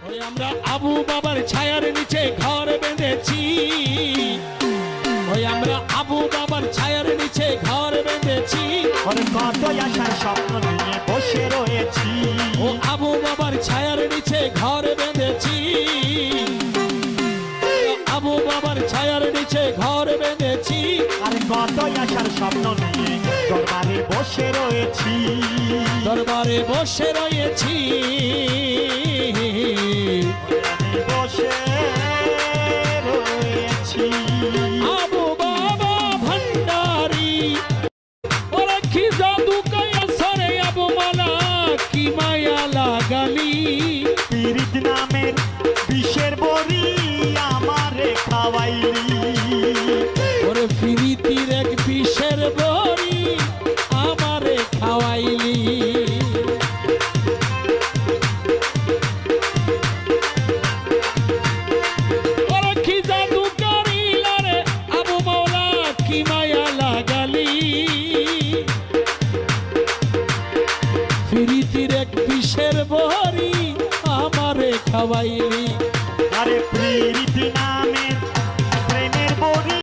ওরে আমরা আবু বাবার ছায়ার নিচে ঘর বেঁধেছি, ওই আমরা আবু বাবার ছায়ার নিচে ঘর বেঁধেছি। ওরে কত আশার স্বপ্ন নিয়ে বসে রয়েছি, ও আবু বাবার ছায়ার নিচে ঘর বেঁধেছি, আবু বাবার ছায়ার নিচে ঘর বেঁধেছি। আরে কত আশার স্বপ্ন নিয়ে দরবারে বসে রয়েছি, দরবারে বসে রয়েছি, আমি বসে রয়েছি। আবু বাবা ভান্ডারি ওরা কি জাদু কায়া সরে আবু মালা কি মায়া লাগালি। পীরিত নামের বিষের বড়ি আমারে খাওয়াইলি, ওরে ফিরিতির এক বিষের বড়ি আমারে খাওয়াইলি। ওরে কি জাদু করিলা রে আবু মাওলা কি মায়া লাগালি। ফিরিতির এক বিষের বড়ি আমারে খাওয়াইলি। আরে পীরিত